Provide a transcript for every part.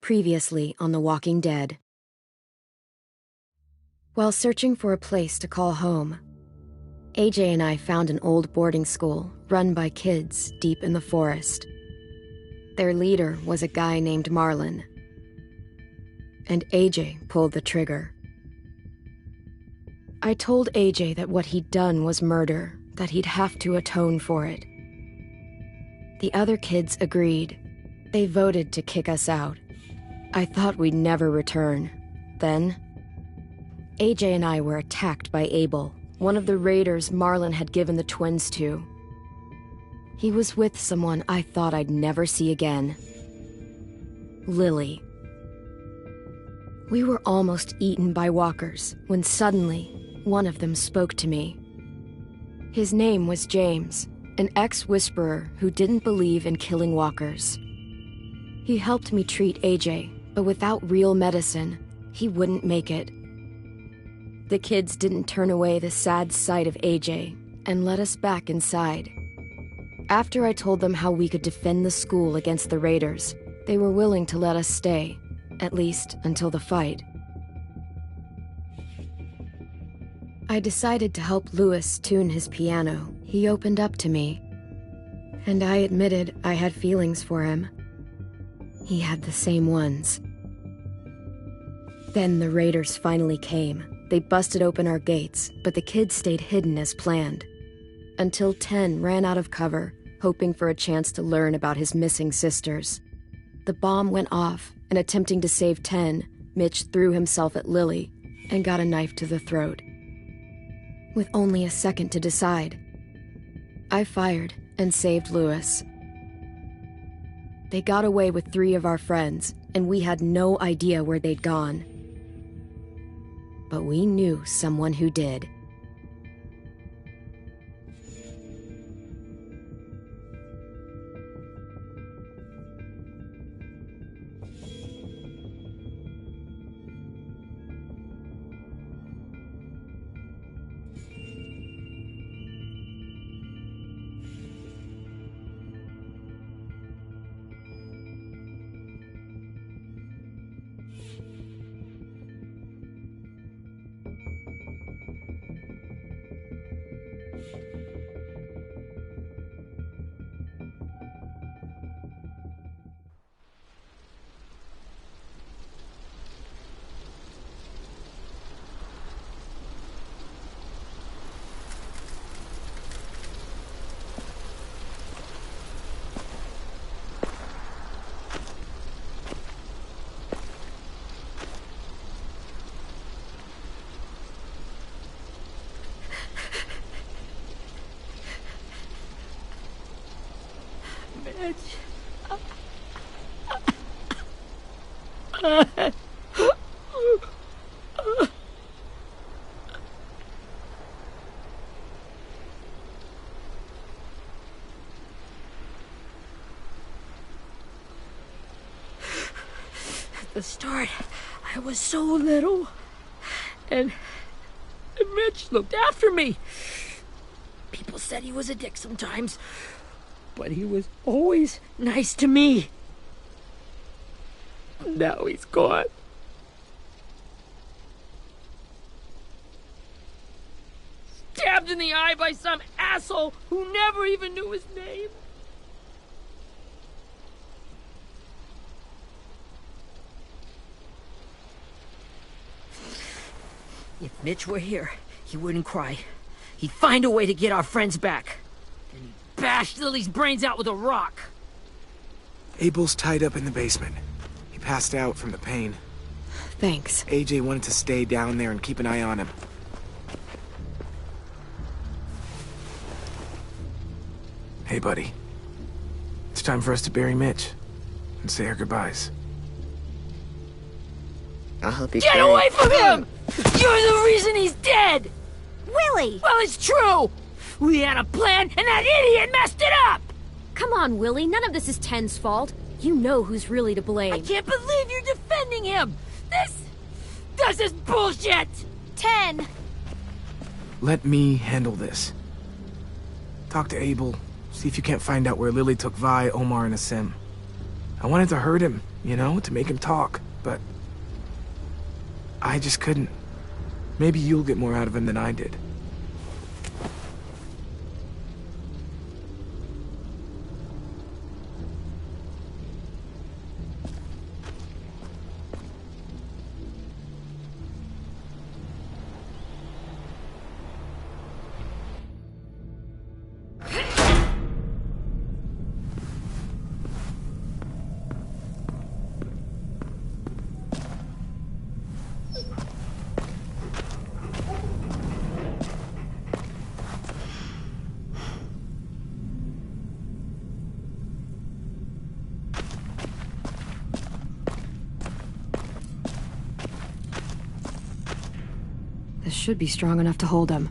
Previously on The Walking Dead. While searching for a place to call home, AJ and I found an old boarding school run by kids deep in the forest. Their leader was a guy named Marlon, and AJ pulled the trigger. I told AJ that what he'd done was murder, that he'd have to atone for it. The other kids agreed. They voted to kick us out. I thought we'd never return. Then, AJ and I were attacked by Abel, one of the raiders Marlon had given the twins to. He was with someone I thought I'd never see again. Lily. We were almost eaten by walkers when suddenly one of them spoke to me. His name was James, an ex-whisperer who didn't believe in killing walkers. He helped me treat AJ, but without real medicine, he wouldn't make it. The kids didn't turn away the sad sight of AJ and let us back inside. After I told them how we could defend the school against the raiders, they were willing to let us stay, at least until the fight. I decided to help Louis tune his piano. He opened up to me, and I admitted I had feelings for him. He had the same ones. Then the raiders finally came. They busted open our gates, but the kids stayed hidden as planned. Until 10 ran out of cover, hoping for a chance to learn about his missing sisters. The bomb went off, and attempting to save 10, Mitch threw himself at Lily and got a knife to the throat. With only a second to decide, I fired and saved Louis. They got away with 3 of our friends, and we had no idea where they'd gone. But we knew someone who did. At the start, I was so little, and Mitch looked after me. People said he was a dick sometimes, but he was always nice to me. Now he's gone. Stabbed in the eye by some asshole who never even knew his name. If Mitch were here, he wouldn't cry. He'd find a way to get our friends back. Then he'd bash Lily's brains out with a rock. Abel's tied up in the basement. He passed out from the pain. Thanks. AJ wanted to stay down there and keep an eye on him. Hey, buddy. It's time for us to bury Mitch and say our goodbyes. I'll help you Get carry. away from him! You're the reason he's dead! Willie! Well, it's true! We had a plan, and that idiot messed it up! Come on, Willie. None of this is Ten's fault. You know who's really to blame. I can't believe you're defending him! This is bullshit! 10! Let me handle this. Talk to Abel. See if you can't find out where Lily took Vi, Omar, and Asim. I wanted to hurt him, you know, to make him talk, but I just couldn't. Maybe you'll get more out of him than I did. This should be strong enough to hold him.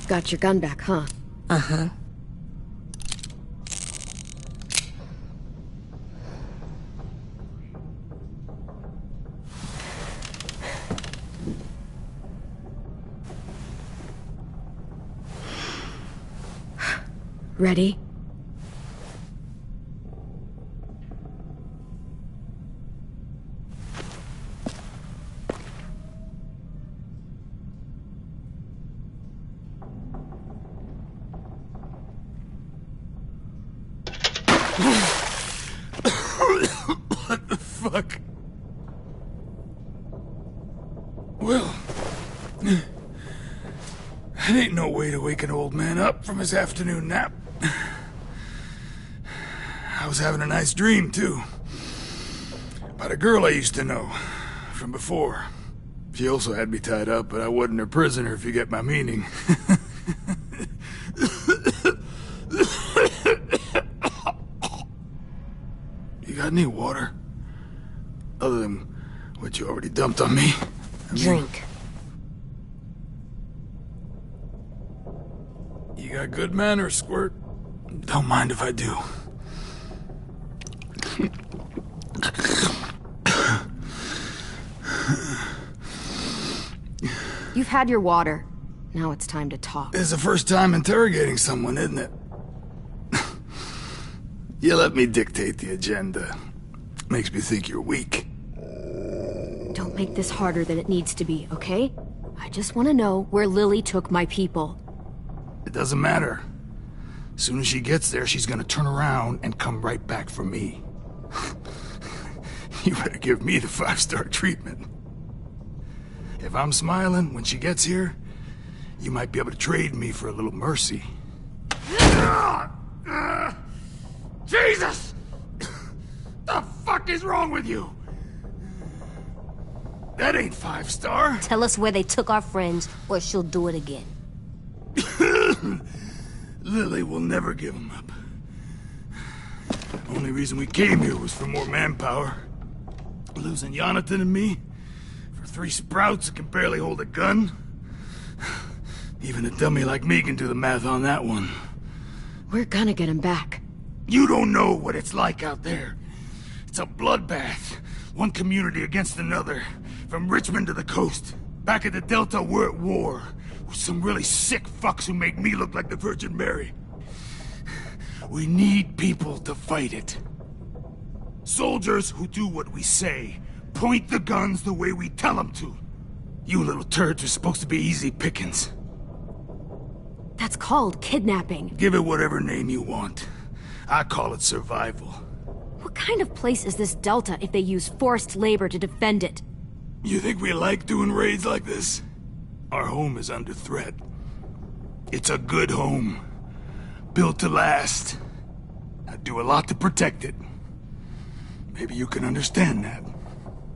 Got your gun back, huh? Uh-huh. Ready? What the fuck? Well, that ain't no way to wake an old man up from his afternoon nap. I was having a nice dream, too. About a girl I used to know from before. She also had me tied up, but I wasn't her prisoner, if you get my meaning. You got any water? Other than what you already dumped on me? Drink. You got good manners, Squirt. Don't mind if I do. You've had your water. Now it's time to talk. It's the first time interrogating someone, isn't it? You let me dictate the agenda. Makes me think you're weak. Don't make this harder than it needs to be, okay? I just want to know where Lily took my people. It doesn't matter. As soon as she gets there, she's gonna turn around and come right back for me. You better give me the 5-star treatment. If I'm smiling when she gets here, you might be able to trade me for a little mercy. Jesus! The fuck is wrong with you? That ain't 5-star. Tell us where they took our friends, or she'll do it again. Lily will never give him up. Only reason we came here was for more manpower. Losing Jonathan and me for 3 sprouts that can barely hold a gun. Even a dummy like me can do the math on that one. We're gonna get him back. You don't know what it's like out there. It's a bloodbath. One community against another. From Richmond to the coast. Back at the Delta, we're at war. With some really sick fucks who make me look like the Virgin Mary. We need people to fight it. Soldiers who do what we say. Point the guns the way we tell them to. You little turds are supposed to be easy pickings. That's called kidnapping. Give it whatever name you want. I call it survival. What kind of place is this Delta if they use forced labor to defend it? You think we like doing raids like this? Our home is under threat. It's a good home. Built to last. I do a lot to protect it. Maybe you can understand that.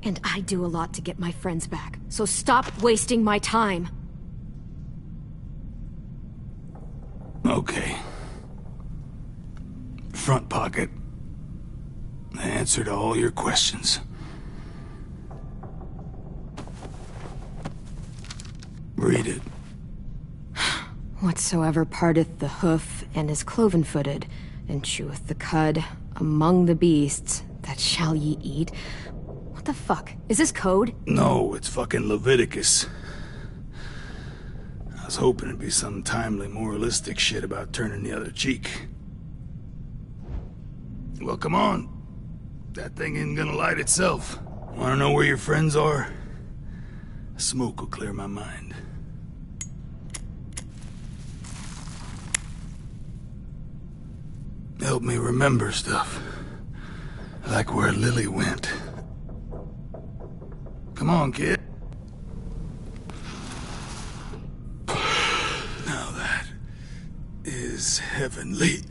And I do a lot to get my friends back, so stop wasting my time. Okay. Front pocket. The answer to all your questions. Read it. Whatsoever parteth the hoof and is cloven-footed, and cheweth the cud among the beasts, that shall ye eat. What the fuck? Is this code? No, it's fucking Leviticus. I was hoping it'd be some timely, moralistic shit about turning the other cheek. Well, come on. That thing ain't gonna light itself. Wanna know where your friends are? Smoke will clear my mind. Help me remember stuff. Like where Lily went. Come on, kid. Now that is heavenly.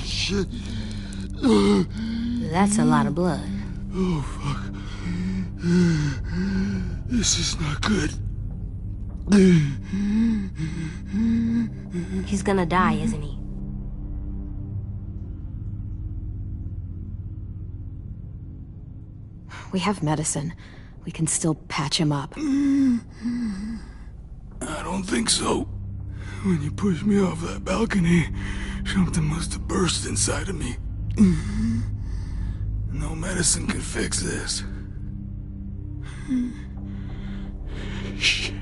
Shit. That's a lot of blood. Oh, fuck. This is not good. He's gonna die, isn't he? We have medicine. We can still patch him up. I don't think so. When you pushed me off that balcony, something must have burst inside of me. No medicine can fix this. Shit.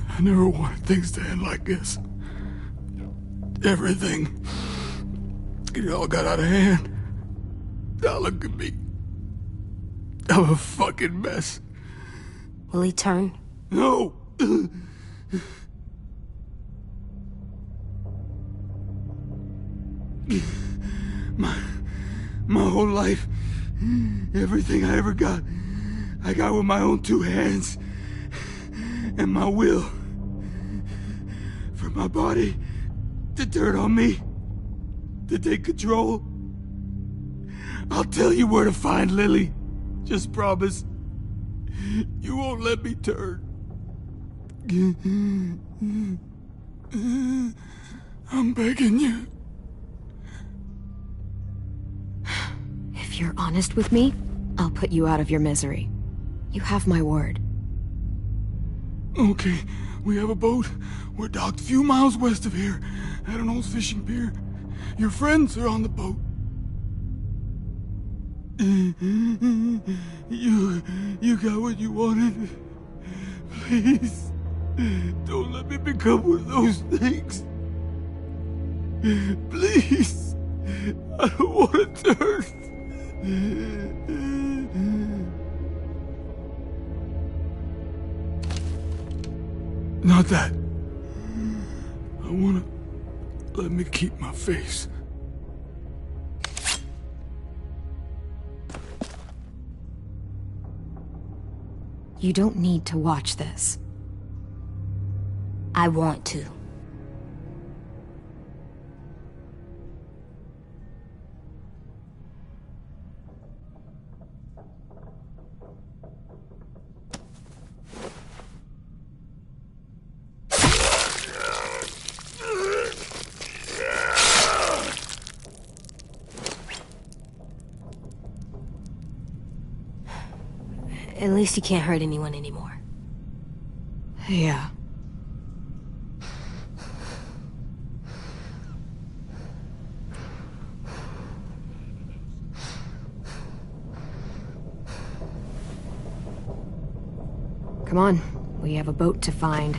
I never wanted things to end like this. Everything. It all got out of hand. Now look at me. I'm a fucking mess. Will he turn? No! My whole life, everything I ever got, I got with my own two hands and my will. For my body to turn on me, to take control. I'll tell you where to find Lily. Just promise. You won't let me turn. I'm begging you. If you're honest with me, I'll put you out of your misery. You have my word. Okay, we have a boat. We're docked a few miles west of here, at an old fishing pier. Your friends are on the boat. You got what you wanted. Please, don't let me become one of those things. Please, I don't want to turn. Not that. I wanna let me keep my face. You don't need to watch this. I want to. At least he can't hurt anyone anymore. Yeah. Come on, we have a boat to find.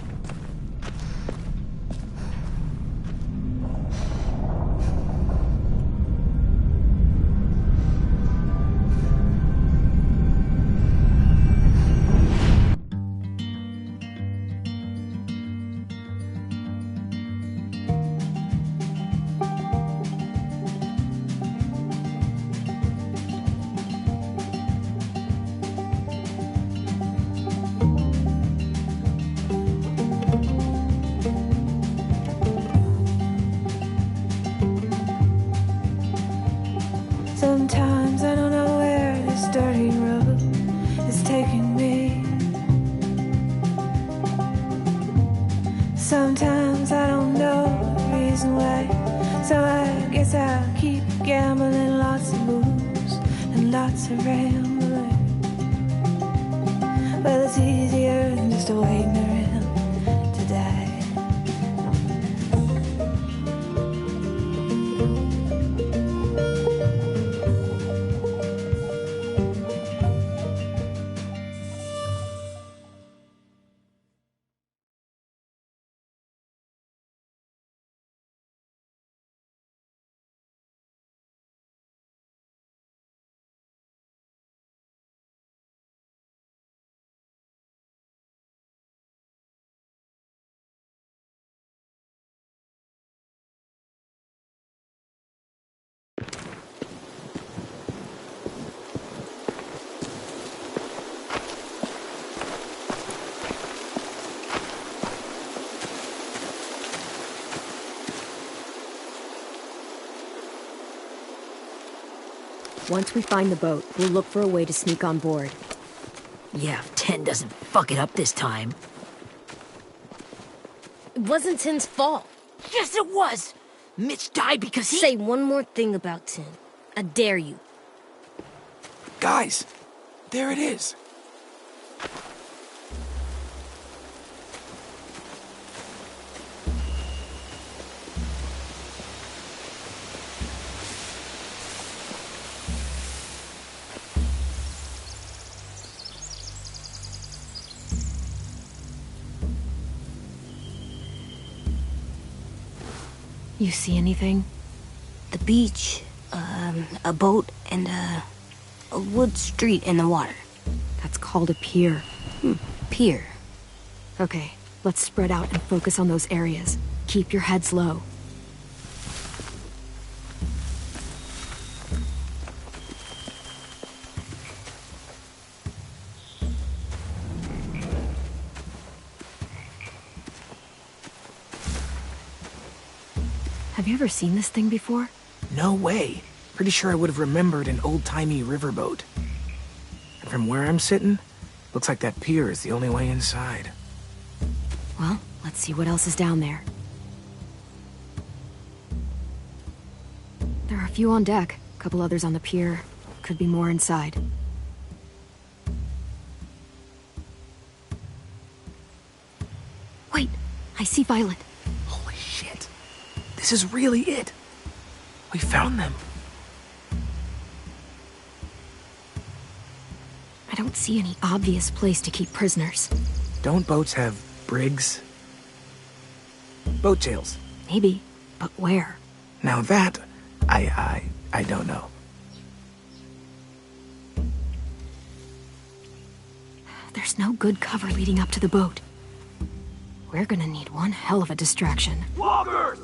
Sometimes I don't know where this dirty road is taking me. Sometimes I don't know the reason why, so I guess I'll keep gambling. Lots of moves and lots of rambling. Well, it's easier than just waiting around to die. Once we find the boat, we'll look for a way to sneak on board. Yeah, if 10 doesn't fuck it up this time. It wasn't Tin's fault. Yes, it was! Mitch died because he— Say one more thing about Tin. I dare you. Guys, there it is. You see anything? The beach, a boat, and a wood street in the water. That's called a pier. Pier. Okay, let's spread out and focus on those areas. Keep your heads low. Have you ever seen this thing before? No way. Pretty sure I would have remembered an old-timey riverboat. And from where I'm sitting, looks like that pier is the only way inside. Well, let's see what else is down there. There are a few on deck, a couple others on the pier. Could be more inside. Wait, I see Violet. Holy shit. This is really it. We found them. I don't see any obvious place to keep prisoners. Don't boats have brigs? Boat tails. Maybe, but where? Now that, I don't know. There's no good cover leading up to the boat. We're gonna need one hell of a distraction. Walkers!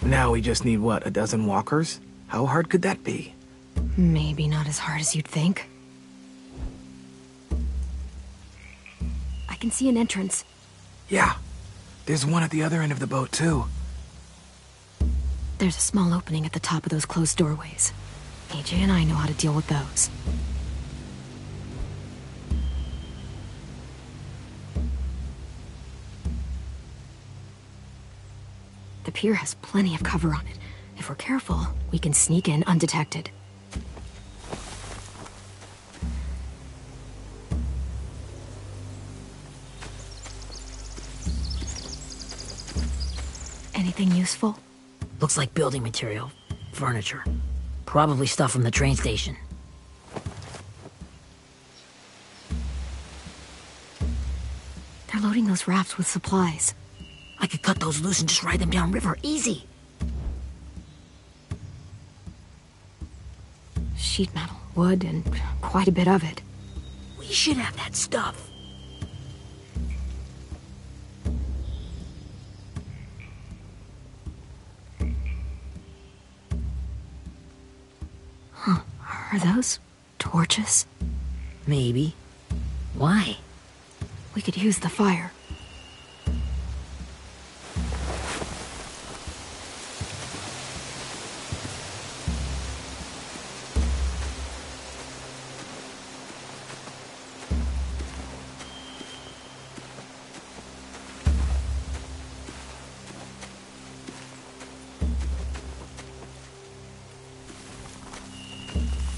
Now we just need, what, a dozen walkers? How hard could that be? Maybe not as hard as you'd think. I can see an entrance. Yeah. There's one at the other end of the boat, too. There's a small opening at the top of those closed doorways. AJ and I know how to deal with those. The pier has plenty of cover on it. If we're careful, we can sneak in undetected. Anything useful? Looks like building material. Furniture. Probably stuff from the train station. They're loading those rafts with supplies. I could cut those loose and just ride them downriver. Easy. Sheet metal, wood, and quite a bit of it. We should have that stuff. Huh. Are those? Torches? Maybe. Why? We could use the fire.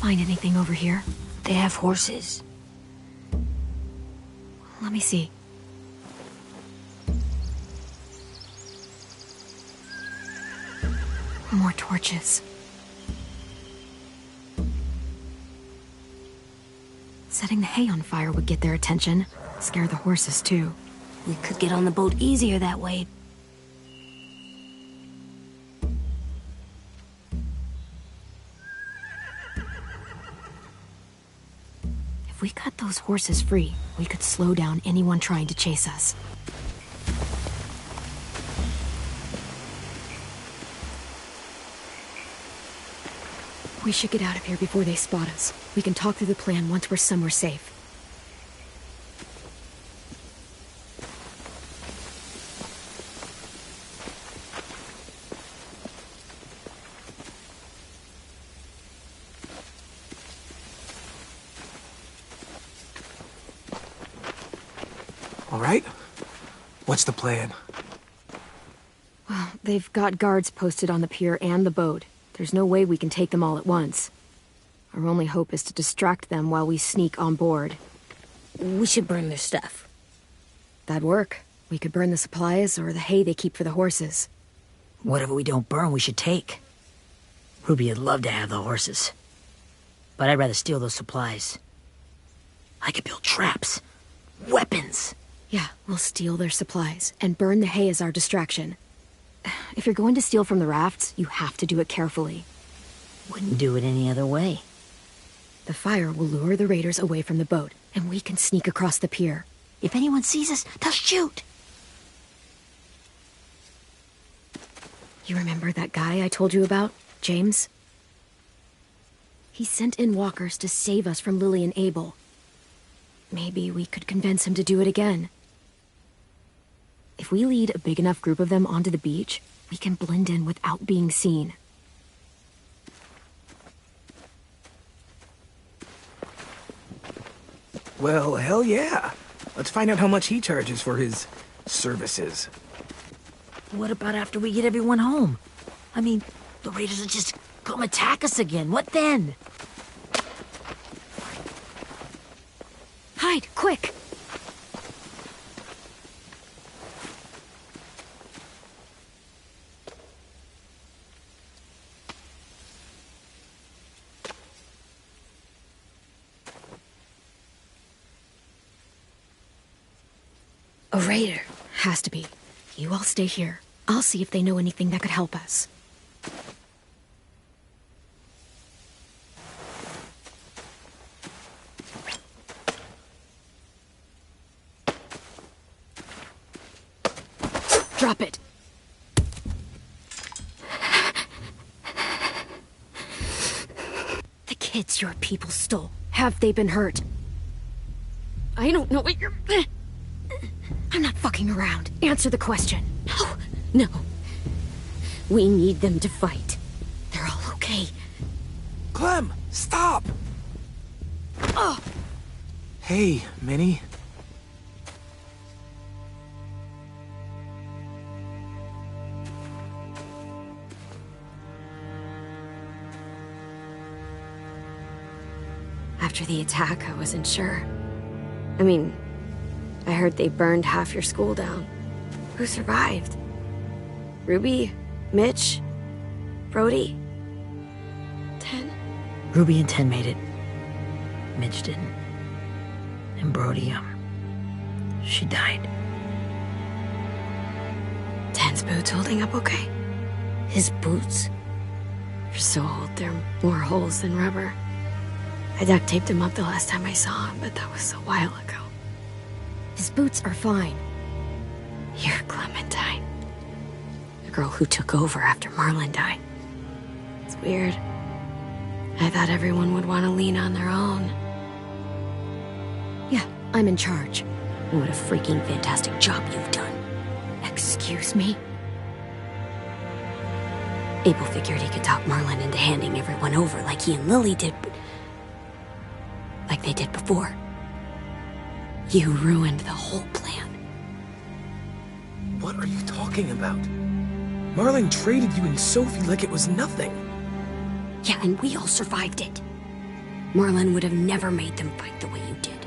Find anything over here? They have horses. Let me see. More torches. Setting the hay on fire would get their attention. Scare the horses, too. We could get on the boat easier that way. If we cut those horses free, we could slow down anyone trying to chase us. We should get out of here before they spot us. We can talk through the plan once we're somewhere safe. All right? What's the plan? Well, they've got guards posted on the pier and the boat. There's no way we can take them all at once. Our only hope is to distract them while we sneak on board. We should burn their stuff. That'd work. We could burn the supplies or the hay they keep for the horses. Whatever we don't burn, we should take. Ruby would love to have the horses. But I'd rather steal those supplies. I could build traps. Weapons. Yeah, we'll steal their supplies and burn the hay as our distraction. If you're going to steal from the rafts, you have to do it carefully. Wouldn't do it any other way. The fire will lure the raiders away from the boat, and we can sneak across the pier. If anyone sees us, they'll shoot. You remember that guy I told you about, James? He sent in walkers to save us from Lily and Abel. Maybe we could convince him to do it again. If we lead a big enough group of them onto the beach, we can blend in without being seen. Well, hell yeah. Let's find out how much he charges for his services. What about after we get everyone home? I mean, the raiders will just come attack us again. What then? Hide, quick! A raider. Has to be. You all stay here. I'll see if they know anything that could help us. Drop it. The kids your people stole. Have they been hurt? I don't know what you're... I'm not fucking around. Answer the question. No. We need them to fight. They're all okay. Clem, stop! Oh! Hey, Minnie. After the attack, I wasn't sure. I mean, I heard they burned half your school down. Who survived? Ruby? Mitch? Brody? 10? Ruby and 10 made it. Mitch didn't. And Brody, she died. 10's boots holding up okay? His boots? They're so old, there are more holes than rubber. I duct taped him up the last time I saw him, but that was a while ago. His boots are fine. You're Clementine. The girl who took over after Marlon died. It's weird. I thought everyone would want to lean on their own. Yeah, I'm in charge. What a freaking fantastic job you've done. Excuse me? Abel figured he could talk Marlin into handing everyone over like he and Lily did, but... like they did before. You ruined the whole plan. What are you talking about? Marlin traded you and Sophie like it was nothing. Yeah, and we all survived it. Marlin would have never made them fight the way you did.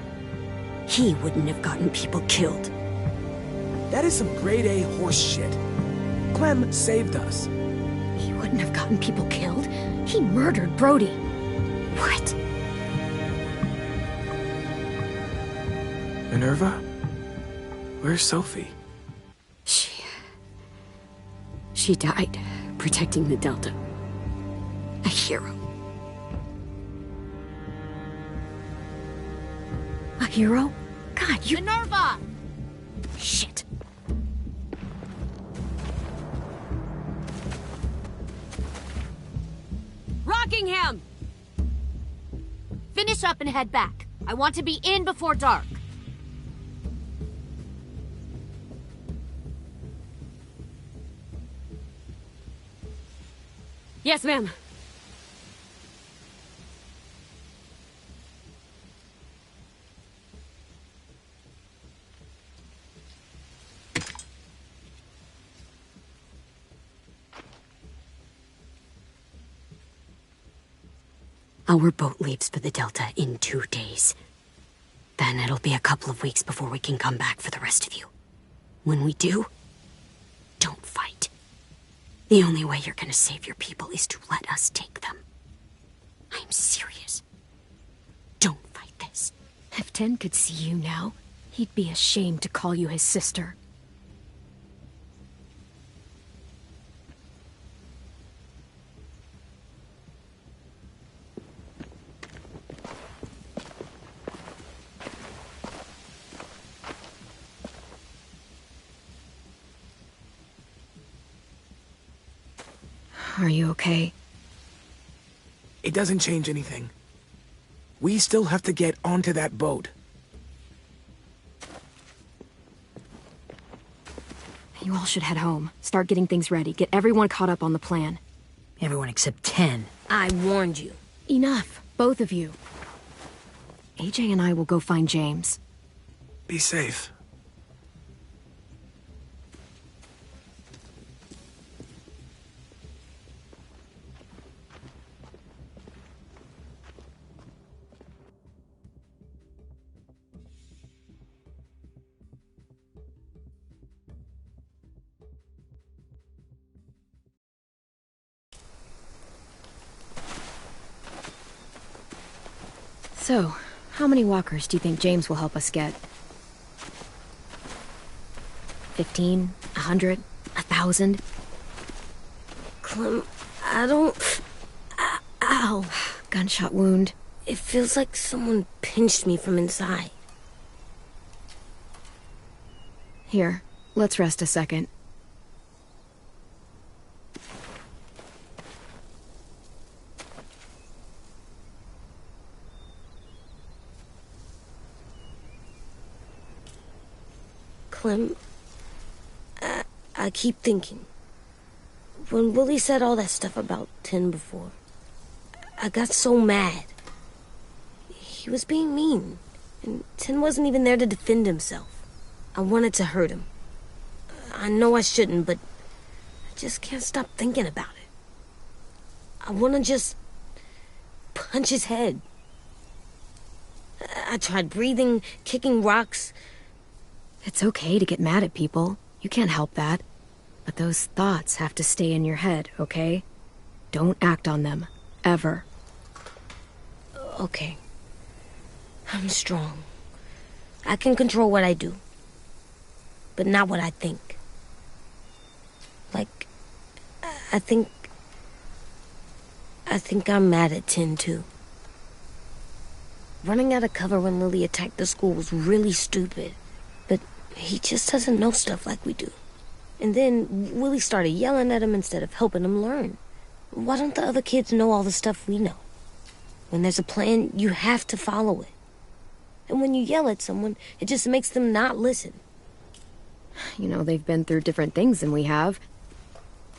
He wouldn't have gotten people killed. That is some grade A horse shit. Clem saved us. He wouldn't have gotten people killed. He murdered Brody. What? Minerva? Where's Sophie? She died protecting the Delta. A hero. A hero? God, you... Minerva! Shit. Rockingham! Finish up and head back. I want to be in before dark. Yes, ma'am. Our boat leaves for the Delta in 2 days. Then it'll be a couple of weeks before we can come back for the rest of you. When we do, don't fight. The only way you're gonna save your people is to let us take them. I'm serious. Don't fight this. If Ten could see you now, he'd be ashamed to call you his sister. Are you okay? It doesn't change anything. We still have to get onto that boat. You all should head home. Start getting things ready. Get everyone caught up on the plan. Everyone except 10. I warned you. Enough, both of you. AJ and I will go find James. Be safe. So, how many walkers do you think James will help us get? 15? 100? 1,000? Clem, I don't... Ow. Gunshot wound. It feels like someone pinched me from inside. Here, let's rest a second. Clem, I keep thinking. When Willie said all that stuff about 10 before, I got so mad. He was being mean, and 10 wasn't even there to defend himself. I wanted to hurt him. I know I shouldn't, but I just can't stop thinking about it. I want to just punch his head. I tried breathing, kicking rocks. It's okay to get mad at people. You can't help that. But those thoughts have to stay in your head, okay? Don't act on them. Ever. Okay. I'm strong. I can control what I do. But not what I think. Like, I think I'm mad at 10 too. Running out of cover when Lily attacked the school was really stupid. But he just doesn't know stuff like we do. And then Willie started yelling at him instead of helping him learn. Why don't the other kids know all the stuff we know? When there's a plan, you have to follow it. And when you yell at someone, it just makes them not listen. You know, they've been through different things than we have.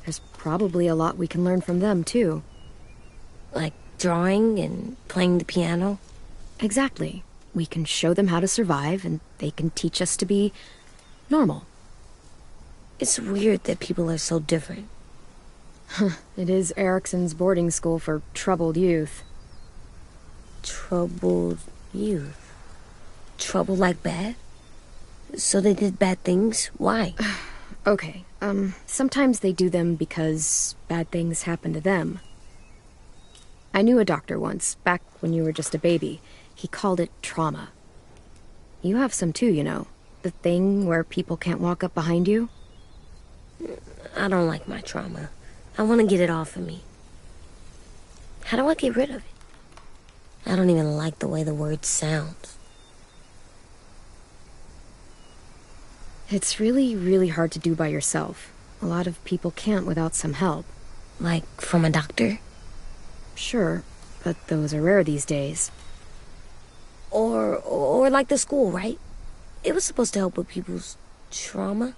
There's probably a lot we can learn from them, too. Like drawing and playing the piano. Exactly. We can show them how to survive, and they can teach us to be normal. It's weird that people are so different. It is Erickson's boarding school for troubled youth. Troubled youth? Trouble like bad? So they did bad things? Why? Okay, sometimes they do them because bad things happen to them. I knew a doctor once, back when you were just a baby. He called it trauma. You have some too, you know. The thing where people can't walk up behind you. I don't like my trauma. I want to get it off of me. How do I get rid of it? I don't even like the way the word sounds. It's really, really hard to do by yourself. A lot of people can't without some help. Like from a doctor? Sure, but those are rare these days. Or like the school, right? It was supposed to help with people's trauma.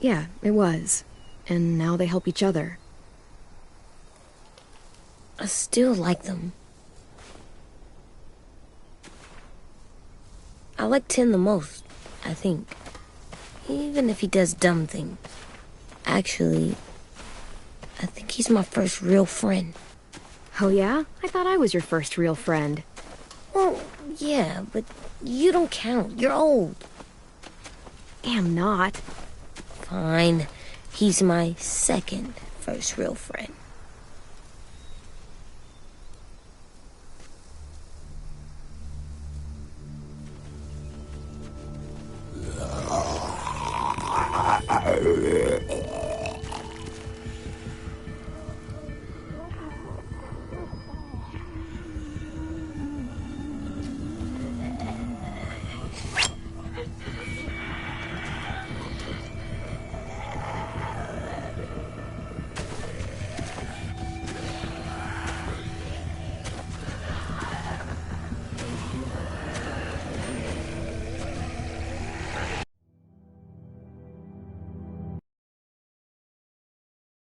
Yeah, it was. And now they help each other. I still like them. I like Tin the most, I think. Even if he does dumb things. Actually, I think he's my first real friend. Oh yeah? I thought I was your first real friend. Well, yeah, but you don't count. You're old. Am not. Fine. He's my second first real friend.